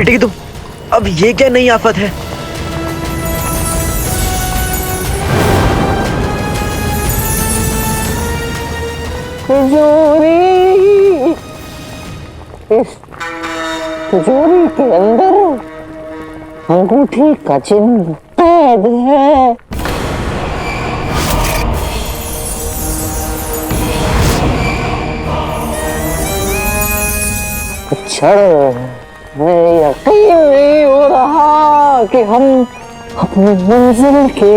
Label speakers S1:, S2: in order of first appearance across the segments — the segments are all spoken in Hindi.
S1: पिटेगी तुम। अब ये क्या नई आफत है?
S2: तिजोरी, इस तिजोरी के अंदर अंगूठी का चिन्ह कैद है। मैं यकीन नहीं हो रहा कि हम अपनी मंजिल के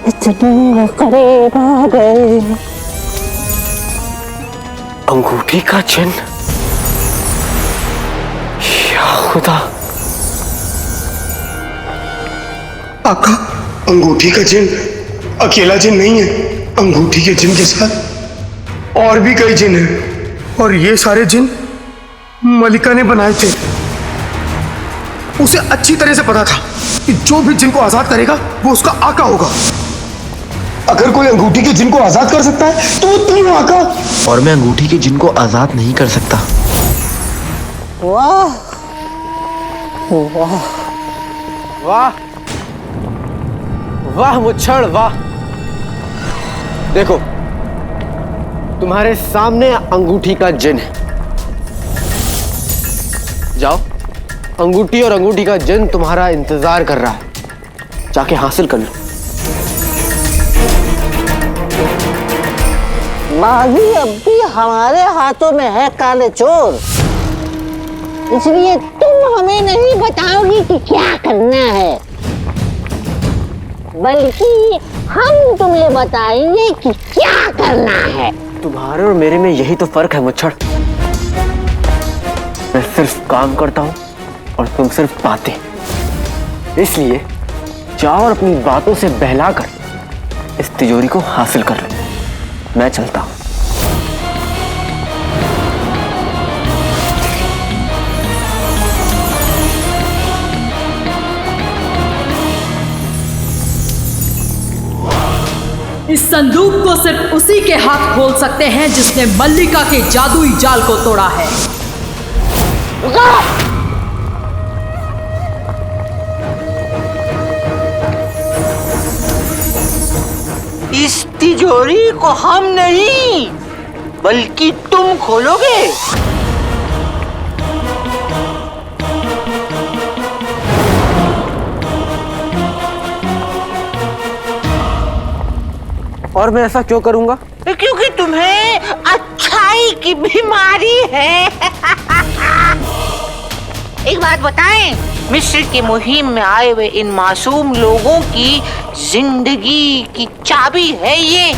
S2: इतने करीब आ गए।
S1: अंगूठी का चिन्ह, या खुदा।
S3: आका, अंगूठी का चिन्ह अकेला चिन्ह नहीं है। अंगूठी के चिन्ह के साथ और भी कई चिन्ह हैं, और ये सारे चिन्ह मलिका ने बनाए थे। उसे अच्छी तरह से पता था कि जो भी जिन को आजाद करेगा वो उसका आका होगा। अगर कोई अंगूठी के जिन को आजाद कर सकता है तो वो तुम हो आका।
S1: और मैं अंगूठी के जिन को आजाद नहीं कर सकता।
S2: वाह वाह
S1: वाह वाह मुच्छड़ वाह। देखो, तुम्हारे सामने अंगूठी का जिन है। जाओ, अंगूठी और अंगूठी का जिन तुम्हारा इंतजार कर रहा है, जाके हासिल कर लो।
S2: बागी अब भी हमारे हाथों में है काले चोर, इसलिए तुम हमें नहीं बताओगी कि क्या करना है, बल्कि हम तुम्हें बताएंगे कि क्या करना है।
S1: तुम्हारे और मेरे में यही तो फर्क है मुच्छड़। मैं सिर्फ काम करता हूँ और तुम सिर्फ बातें। इसलिए जाओ और अपनी बातों से बहलाकर इस तिजोरी को हासिल कर लो। मैं चलता हूँ।
S4: इस संदूक को सिर्फ उसी के हाथ खोल सकते हैं जिसने मल्लिका के जादुई जाल को तोड़ा है।
S2: इस तिजोरी को हम नहीं बल्कि तुम खोलोगे।
S1: और मैं ऐसा क्यों करूंगा?
S2: क्योंकि तुम्हें अच्छाई की बीमारी है। एक बात बताएं, मिस्र की मुहिम में आए हुए इन मासूम लोगों की जिंदगी की चाबी है ये।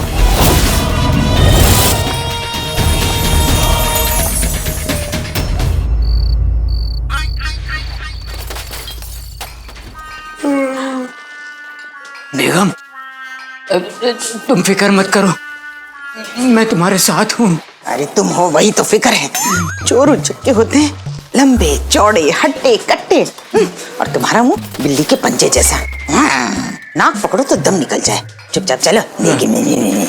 S5: बेगम, तुम फिक्र मत करो, मैं तुम्हारे साथ हूँ।
S2: अरे तुम हो वही तो फिक्र है। चोर उचक्के होते हैं, लंबे चौड़े हट्टे कट्टे, और तुम्हारा मुंह बिल्ली के पंजे जैसा। नाक पकड़ो तो दम निकल जाए। चुपचाप चलो। नहीं।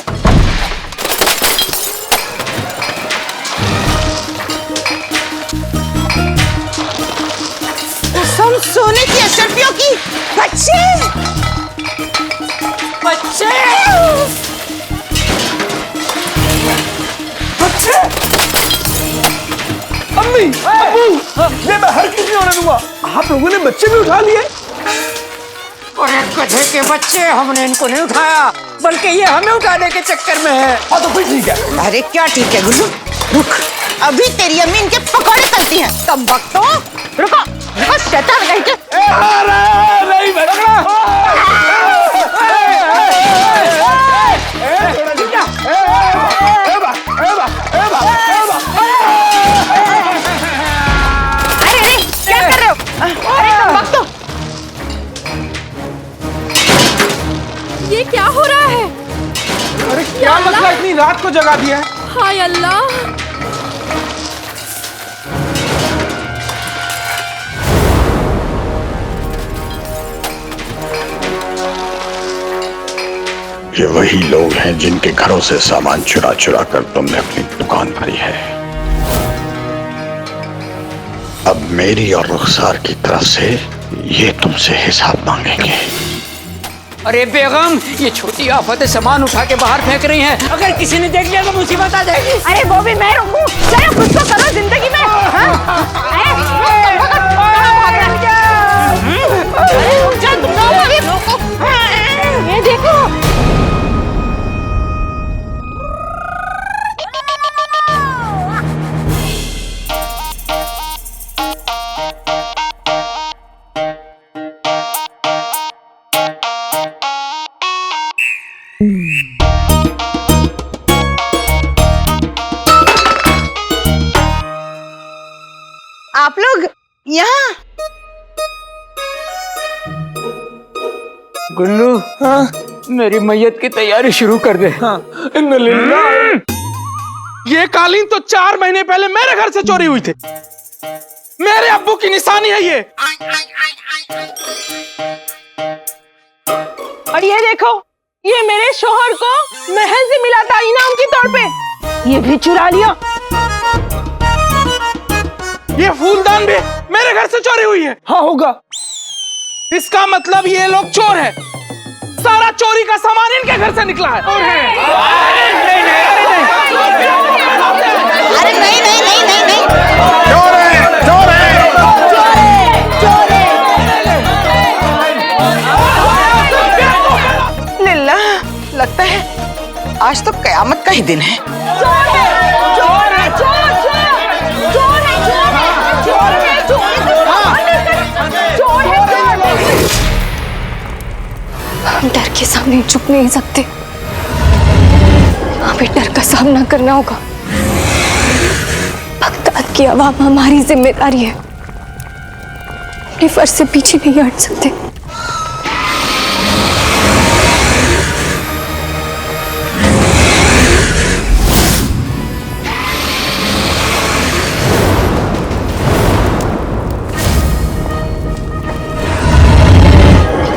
S2: सब सोने की अशर्फियों की बच्चे
S3: अम्मी, अब्बू, ये मैं हर किसी होने दूंगा। आप लोगों ने बच्चे भी उठा लिए।
S5: और एक गधे के बच्चे, हमने इनको नहीं उठाया, बल्कि ये हमें उठाने के चक्कर में है।
S3: हाँ तो फिर ठीक है।
S2: अरे क्या ठीक है गुल्लू, रुक, अभी तेरी अम्मी इनके पकौड़े करती है, तब वक्त हो। रुको शैतान कहीं के।
S3: नहीं भटकना।
S2: अरे क्या कर रहे हो? अरे तुम वक्त हो।
S4: ये क्या हो रहा है?
S3: अरे क्या मसला इतनी रात को जगा दिया है?
S4: हाय अल्लाह।
S6: ये वही लोग हैं जिनके घरों से सामान चुरा चुरा कर तुमने अपनी दुकान भरी है। अब मेरी और रुखसार की तरफ से ये तुमसे हिसाब मांगेंगे।
S5: अरे बेगम, ये छोटी आफतें सामान उठा के बाहर फेंक रही हैं। अगर किसी ने देख लिया तो मुसीबत आ जाएगी।
S7: अरे वो भी मैं रोकूं? चलो कुछ तो करो जिंदगी में। ये देखो, आप लोग यहाँ?
S5: गुल्लू, हाँ? मेरी मैयत की तैयारी शुरू कर दे। हाँ।
S8: ये कालीन तो 4 महीने पहले मेरे घर से चोरी हुई थी। मेरे अब्बू की निशानी है ये।
S7: और ये देखो, ये मेरे शोहर को महल से मिला था इनाम के तौर पे, ये भी चुरा लिया।
S8: ये फूलदान भी मेरे घर से चोरी हुई है। हाँ होगा। इसका मतलब ये लोग चोर हैं। सारा चोरी का सामान इनके घर से निकला है।
S2: अरे नहीं नहीं नहीं नहीं नहीं,
S3: चोर है, चोर है।
S2: लिल्ला, लगता है आज तो कयामत का ही दिन है।
S9: हम डर के सामने झुक नहीं सकते, हमें डर का सामना करना होगा। बगदाद की आवाम हमारी जिम्मेदारी है, अपने फर्ज से पीछे नहीं हट सकते।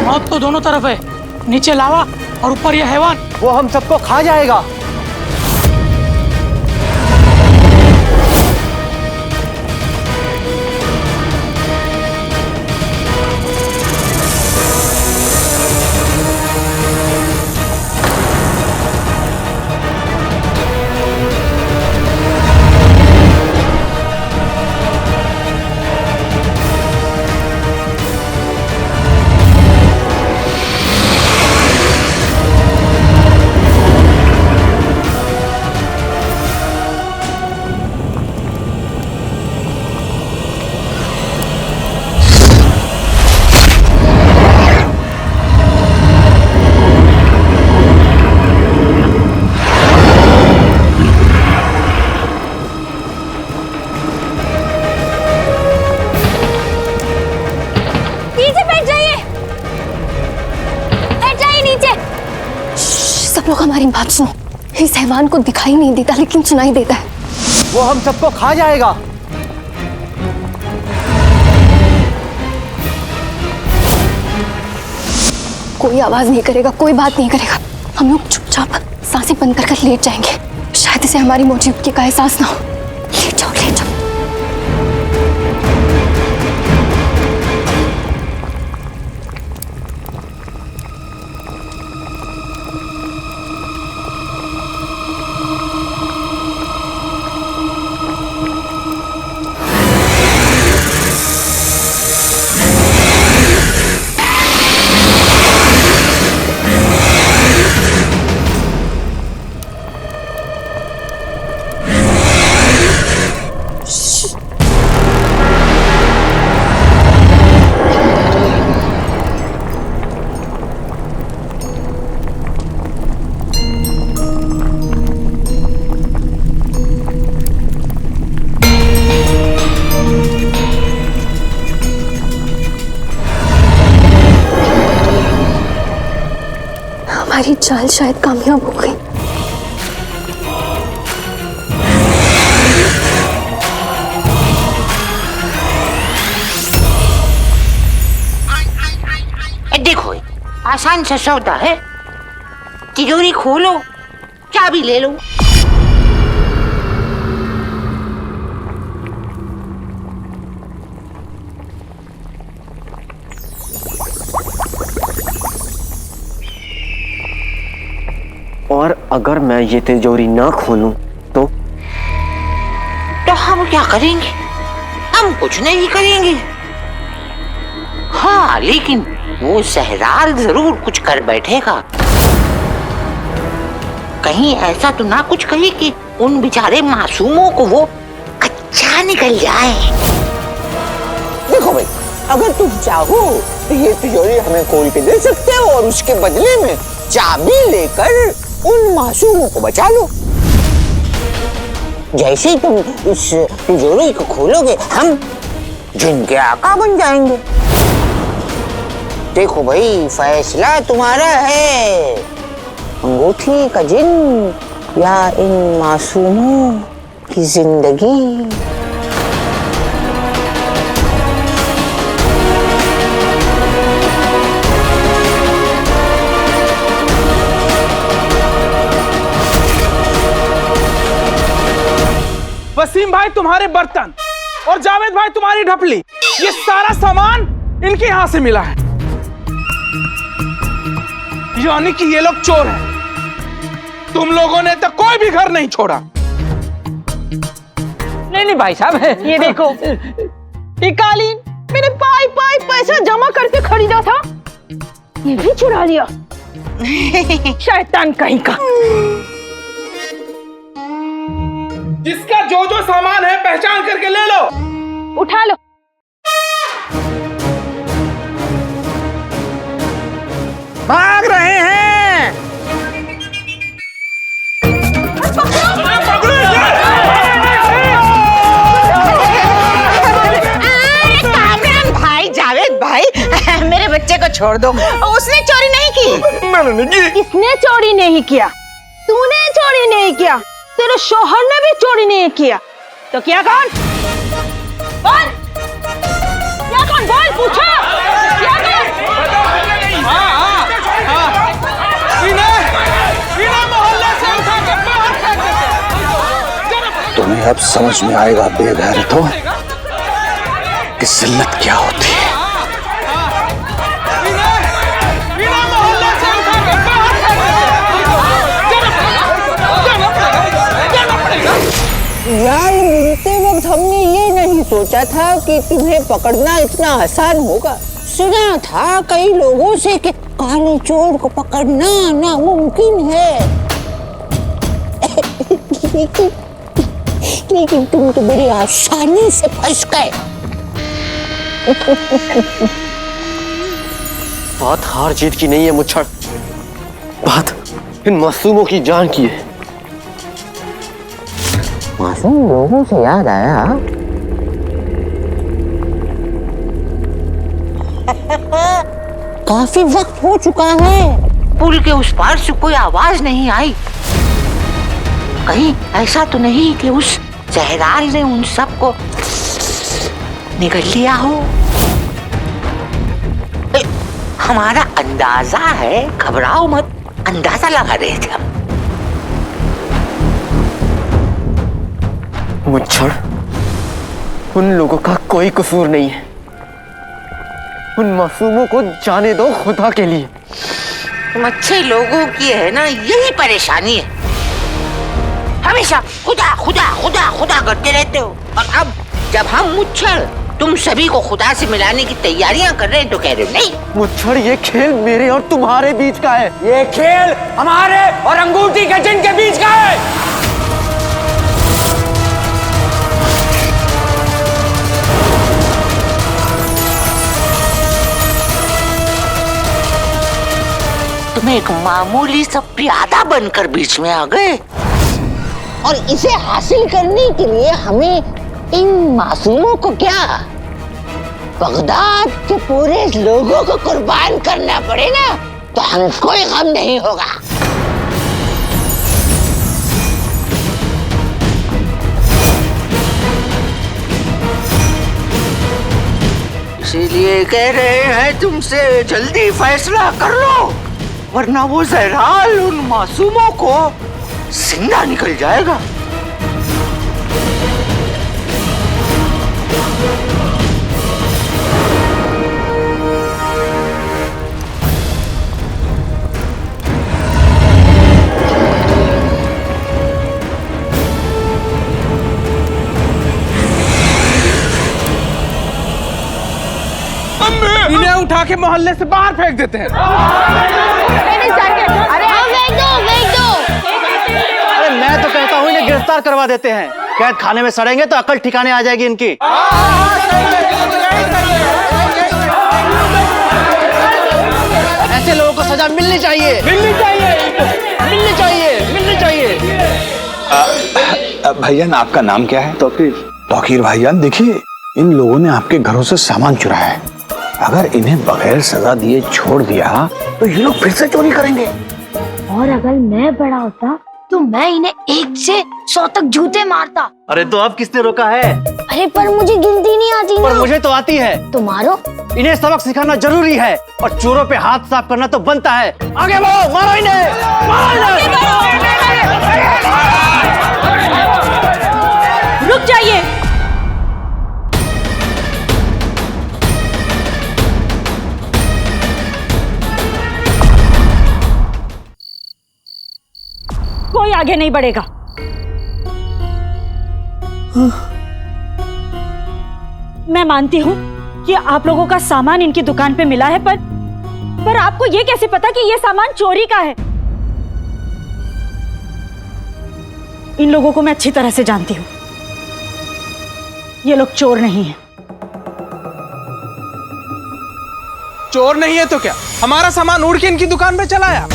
S8: मौत तो दोनों तरफ है, नीचे लावा और ऊपर ये हैवान।
S1: वो हम सबको खा जाएगा।
S9: सब लोग हमारी बात सुनो, इस हैवान को दिखाई नहीं देता लेकिन सुनाई देता है।
S1: वो हम सबको खा जाएगा।
S9: कोई आवाज नहीं करेगा, कोई बात नहीं करेगा। हम लोग चुपचाप सांसें बंद कर लेट जाएंगे, शायद इसे हमारी मौजूदगी का एहसास ना हो। लेट जाओ, लेट जाओ। हमारी चाल शायद कामयाब हो गई।
S2: देखो, आसान सा सौदा है, तिजोरी खोलो, चाबी ले लो।
S1: अगर मैं ये तिजोरी ना खोलूं तो
S2: हम क्या करेंगे? हम कुछ नहीं करेंगे। हाँ, लेकिन वो सहराल जरूर कुछ कर बैठेगा। कहीं ऐसा तो ना कुछ कहे कि उन बेचारे मासूमों को वो अच्छा निकल जाए।
S5: देखो भाई, अगर तुम चाहो तो ये तिजोरी हमें खोल के दे सकते हो और उसके बदले में चाबी लेकर उन मासूमों को बचा लो। जैसे ही तुम इस तिजोरी को खोलोगे हम जिनके आका बन जाएंगे। देखो भाई, फैसला तुम्हारा है। अंगूठी का जिन या इन मासूमों की जिंदगी।
S8: वसीम भाई तुम्हारे बर्तन और जावेद भाई तुम्हारी ढपली, ये सारा सामान इनके यहाँ से मिला है। यानी कि ये लोग चोर हैं। तुम लोगों ने तो कोई भी घर नहीं छोड़ा।
S7: नहीं भाई साहब, ये देखो, ये कालीन मैंने पाई पाई पैसा जमा करके खरीदा था, ये भी चुरा लिया। शैतान कहीं का।
S8: जिसका जो जो सामान है पहचान करके ले लो।
S7: उठा लो।
S5: भाग रहे हैं।
S2: कामरान भाई, जावेद भाई, मेरे बच्चे को छोड़ दो। उसने चोरी नहीं की।
S3: मैंने नहीं की।
S7: इसने चोरी नहीं किया, तूने चोरी नहीं किया, तेरे शोहर ने भी चोरी नहीं किया, तो क्या कौन? कौन? क्या कौन? बोल, पूछा। क्या कौन?
S6: तुम्हें अब समझ में आएगा बेगैरतों कि जिल्लत क्या होती है।
S5: जाल बुनते वक्त हमने ये नहीं सोचा था कि तुम्हें पकड़ना इतना आसान होगा। सुना था कई लोगों से कि काले चोर को पकड़ना नामुमकिन है। लेकिन तुम तो बड़ी आसानी से फंस गए।
S1: बात हार जीत की नहीं है मुच्छड़, बात इन मासूमों की जान की है।
S5: मासूम लोगों से याद आया, काफी वक्त हो चुका है।
S2: पुल के उस पार से कोई आवाज नहीं आई। कहीं ऐसा तो नहीं कि उस सहराल ने उन सबको निगल लिया हो। हमारा अंदाजा है, घबराओ मत, अंदाजा लगा रहे थे हम।
S1: मुच्छड़, उन लोगों का कोई कसूर नहीं है। उन मासूमों को जाने दो खुदा के लिए।
S2: तुम अच्छे लोगों की है ना यही परेशानी है, हमेशा खुदा खुदा खुदा खुदा करते रहते हो। और अब जब हम मुच्छड़ तुम सभी को खुदा से मिलाने की तैयारियां कर रहे हैं तो कह रहे हो नहीं।
S1: मुच्छड़, ये खेल मेरे और तुम्हारे बीच का है।
S5: ये खेल हमारे और अंगूठी के जिन के बीच का है।
S2: तुम एक मामूली सा प्यादा बनकर बीच में आ गए
S5: और इसे हासिल करने के लिए हमें इन मासूमों को क्या बगदाद के पूरे लोगों को कुर्बान करना पड़े ना, तो हमें कोई गम नहीं होगा।
S2: इसीलिए कह रहे हैं तुमसे जल्दी फैसला कर लो, वरना वो सहराल उन मासूमों को जिंदा निकल जाएगा।
S8: इन्हें उठा के मोहल्ले से बाहर फेंक देते हैं।
S7: अरे फेंक दो।
S1: अरे मैं तो कहता हूँ इन्हें गिरफ्तार करवा देते हैं। कैद खाने में सड़ेंगे तो अकल ठिकाने आ जाएगी इनकी। ऐसे लोगों को सजा मिलनी चाहिए।
S6: भाईजान, आपका नाम क्या है? तौकीर भाईजान, देखिए इन लोगों ने आपके घरों से सामान चुराया है। अगर इन्हें बगैर सजा दिए छोड़ दिया तो ये लोग फिर से चोरी करेंगे।
S9: और अगर मैं बड़ा होता तो मैं इन्हें 1 से 100 तक जूते मारता।
S1: अरे तो अब किसने रोका है?
S9: अरे पर मुझे गिनती नहीं आती
S1: पर
S9: ना।
S1: मुझे तो आती है।
S9: तो मारो।
S1: इन्हें सबक सिखाना जरूरी है और चोरों पे हाथ साफ करना तो बनता है। आगे बढ़ो, मारो इन्हें।
S7: रुक जाइए। कोई आगे नहीं बढ़ेगा। मैं मानती हूँ कि आप लोगों का सामान इनकी दुकान पे मिला है, पर आपको ये कैसे पता कि ये सामान चोरी का है? इन लोगों को मैं अच्छी तरह से जानती हूँ। ये लोग चोर नहीं हैं।
S8: चोर नहीं है तो क्या? हमारा सामान उड़ के इनकी दुकान पे चला आया।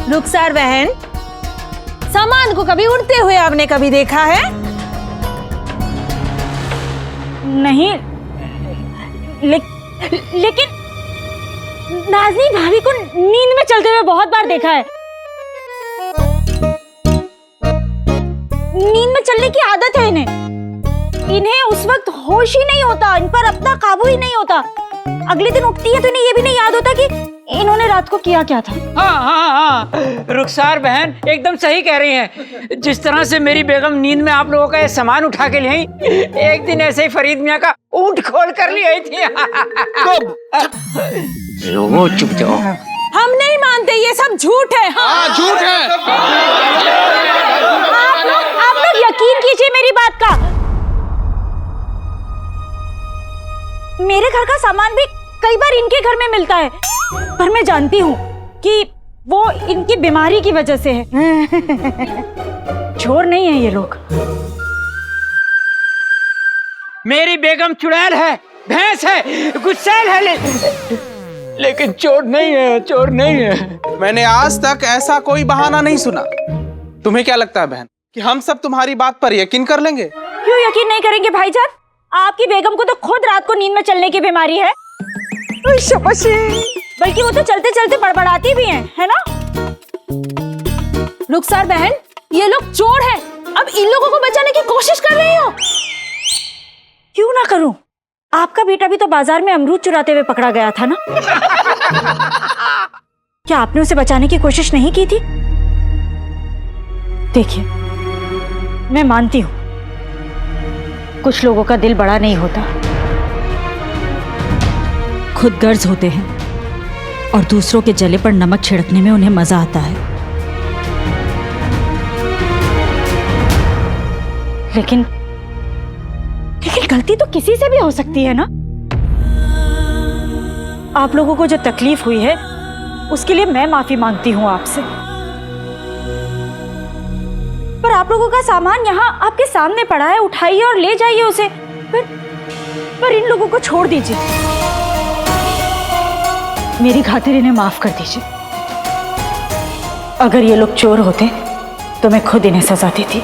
S7: रुखसार बहन, सामान को कभी उड़ते हुए आपने कभी देखा है? नहीं, लेकिन नाज़नीन भाभी को नींद में चलते हुए बहुत बार देखा है। नींद में चलने की आदत है इन्हें उस वक्त होश ही नहीं होता, इन पर अपना काबू ही नहीं होता। अगले दिन उठती है तो इन्हें ये भी नहीं याद होता कि इन्होंने रात को किया क्या था।
S10: हाँ, रुखसार बहन एकदम सही कह रही हैं। जिस तरह से मेरी बेगम नींद में आप लोगों का ये सामान उठा के ले आई, एक दिन ऐसे ही फरीद मियाँ का ऊँट खोल कर ले आई थी।
S1: लोगों चुप जाओ।
S7: हम नहीं मानते, ये सब झूठ है।
S8: हाँ, झूठ है।
S7: आप लोग यकीन कीजिए मेरी बात का। मेरे घर का सामान भी कई बार इनके घर में मिलता है, पर मैं जानती हूँ कि वो इनकी बीमारी की वजह से है। चोर नहीं है ये लोग।
S10: मेरी बेगम चुड़ैल है, भैंस है, गुस्सैल है, लेकिन चोर नहीं है, चोर नहीं है।
S8: मैंने आज तक ऐसा कोई बहाना नहीं सुना। तुम्हें क्या लगता है बहन कि हम सब तुम्हारी बात पर यकीन कर लेंगे?
S7: क्यों यकीन नहीं करेंगे भाईजान? आपकी बेगम को तो खुद रात को नींद में चलने की बीमारी है। बल्कि वो तो चलते चलते बड़बड़ाती भी हैं, है ना? रुखसार बहन, ये लोग चोर हैं। अब इन लोगों को बचाने की कोशिश कर रही हो। क्यों ना करूं? आपका बेटा भी तो बाजार में अमरूद चुराते हुए पकड़ा गया था ना? क्या आपने उसे बचाने की कोशिश नहीं की थी? देखिए, मैं मानती हूं कुछ लोगों का दिल बड़ा नहीं होता, खुद गर्ज होते हैं और दूसरों के जले पर नमक छिड़कने में उन्हें मजा आता है। लेकिन गलती तो किसी से भी हो सकती है ना? आप लोगों को जो तकलीफ हुई है उसके लिए मैं माफी मांगती हूं आपसे, पर आप लोगों का सामान यहाँ आपके सामने पड़ा है, उठाइए और ले जाइए उसे। पर इन लोगों को छोड़ दीजिए, मेरी खातिर इन्हें माफ कर दीजिए। अगर ये लोग चोर होते तो मैं खुद इन्हें सजा देती।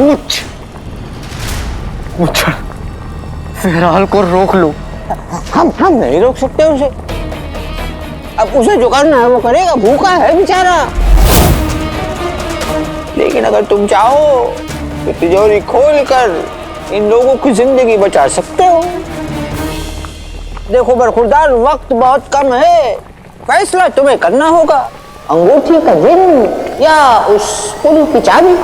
S1: कुछ उछल बहरहाल को रोक लो।
S5: हम नहीं रोक सकते उसे। अब उसे जो करना है वो करेगा, भूखा है बेचारा। लेकिन अगर तुम चाहो तो तिजोरी खोलकर इन लोगों की जिंदगी बचा सकते हो। देखो बरखुरदार, वक्त बहुत कम है, फैसला तुम्हें करना होगा। अंगूठी का जिन या उस पुल की चाबी।